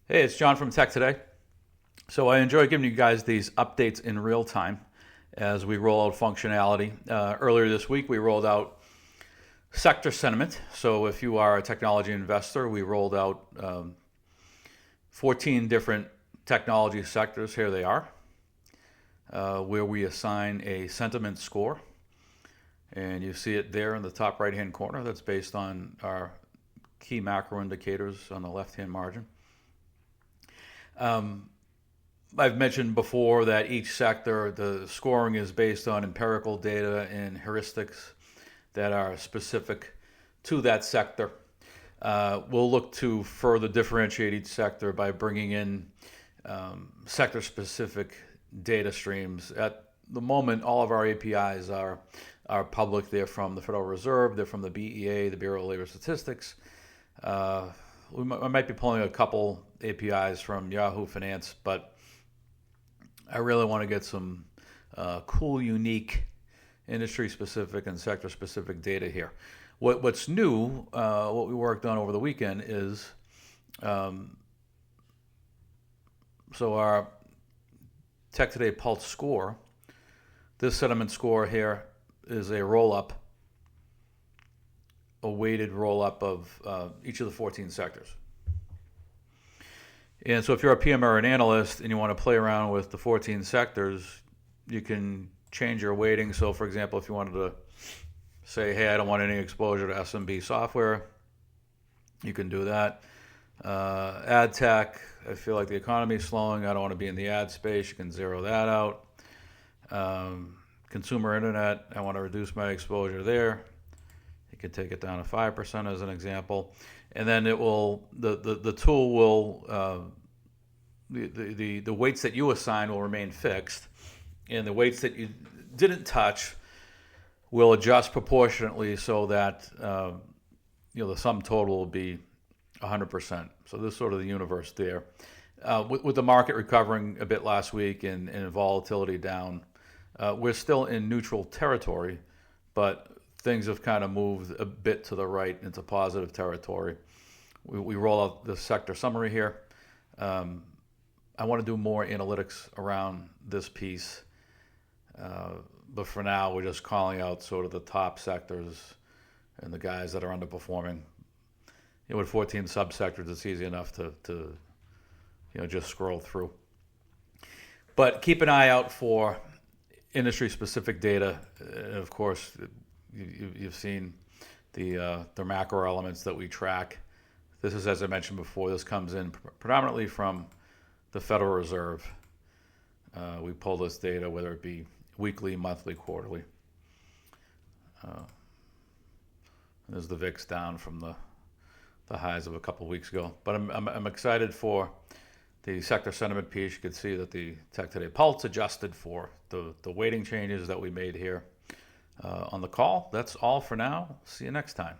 Hey, it's John from Tech Today. So I enjoy giving you guys these updates in real time as we roll out functionality. Earlier this week, we rolled out sector sentiment. So if you are a technology investor, we rolled out 14 different technology sectors. Here they are, where we assign a sentiment score. And you see it there in the top right-hand corner. That's based on our key macro indicators on the left-hand margin. I've mentioned before that each sector, the scoring is based on empirical data and heuristics that are specific to that sector. We'll look to further differentiate each sector by bringing in sector-specific data streams. At the moment, all of our APIs are public. They're from the Federal Reserve. They're from the BEA, the Bureau of Labor Statistics. I might be pulling a couple APIs from Yahoo Finance, but I really want to get some cool, unique, industry-specific and sector-specific data here. What's new, what we worked on over the weekend is, so our Tech Today Pulse score, this sentiment score here is a roll-up, a weighted roll-up of each of the 14 sectors. And so if you're a PM or an analyst and you want to play around with the 14 sectors, you can change your weighting. So for example, if you wanted to say, hey, I don't want any exposure to SMB software, you can do that. Ad tech, I feel like the economy is slowing. I don't want to be in the ad space. You can zero that out. Consumer internet, I want to reduce my exposure there. You can take it down to 5% as an example. And then it will, the tool will, the weights that you assign will remain fixed, and the weights that you didn't touch will adjust proportionately so that the sum total will be 100%. So this is sort of the universe there. With the market recovering a bit last week and volatility down, we're still in neutral territory, but things have kind of moved a bit to the right into positive territory. We roll out the sector summary here. I want to do more analytics around this piece, but for now we're just calling out sort of the top sectors and the guys that are underperforming. With 14 subsectors, it's easy enough to just scroll through. But keep an eye out for industry-specific data. And of course, you've seen the macro elements that we track. This is, as I mentioned before, this comes in predominantly from the Federal Reserve. We pull this data, whether it be weekly, monthly, quarterly. There's the VIX down from the highs of a couple of weeks ago. But I'm excited for the sector sentiment piece. You can see that the Tech Today Pulse adjusted for the weighting changes that we made here on the call. That's all for now. See you next time.